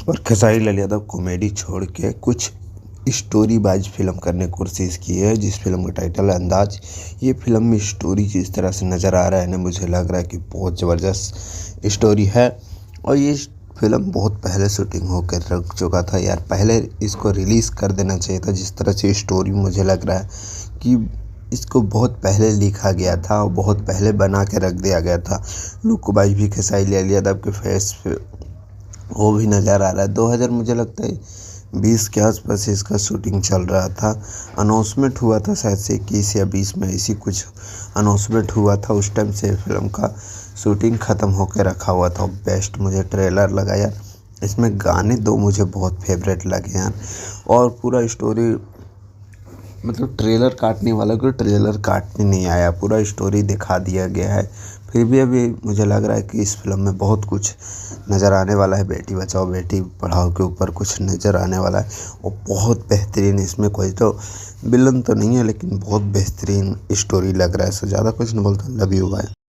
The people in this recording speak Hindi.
पर खेसारी लाल यादव कॉमेडी छोड़ के कुछ स्टोरी बाज फिल्म करने की कोशिश की है, जिस फिल्म का टाइटल है अंदाज। ये फिल्म में स्टोरी जिस तरह से नज़र आ रहा है ना, मुझे लग रहा है कि बहुत ज़बरदस्त स्टोरी है। और ये फिल्म बहुत पहले शूटिंग होकर रख चुका था यार, पहले इसको रिलीज़ कर देना चाहिए था। जिस तरह से स्टोरी मुझे लग रहा है कि इसको बहुत पहले लिखा गया था और बहुत पहले बना के रख दिया गया था। लुक वाइज भी खेसारी लाल यादव के फेस पे वो भी नज़र आ रहा है। 2000 मुझे लगता है 20 के आसपास इसका शूटिंग चल रहा था। अनाउंसमेंट हुआ था शायद से 21 या 20 में, इसी कुछ अनाउंसमेंट हुआ था। उस टाइम से फिल्म का शूटिंग ख़त्म होकर रखा हुआ था। बेस्ट मुझे ट्रेलर लगा यार, इसमें गाने दो मुझे बहुत फेवरेट लगे यार। और पूरा स्टोरी मतलब ट्रेलर काटने वाला को ट्रेलर काटने नहीं आया, पूरा स्टोरी दिखा दिया गया है। फिर भी अभी मुझे लग रहा है कि इस फिल्म में बहुत कुछ नज़र आने वाला है। बेटी बचाओ बेटी पढ़ाओ के ऊपर कुछ नज़र आने वाला है और बहुत बेहतरीन। इसमें कोई तो विलन तो नहीं है, लेकिन बहुत बेहतरीन स्टोरी लग रहा है। सो ज़्यादा कुछ नहीं बोलता, लव यू बाय।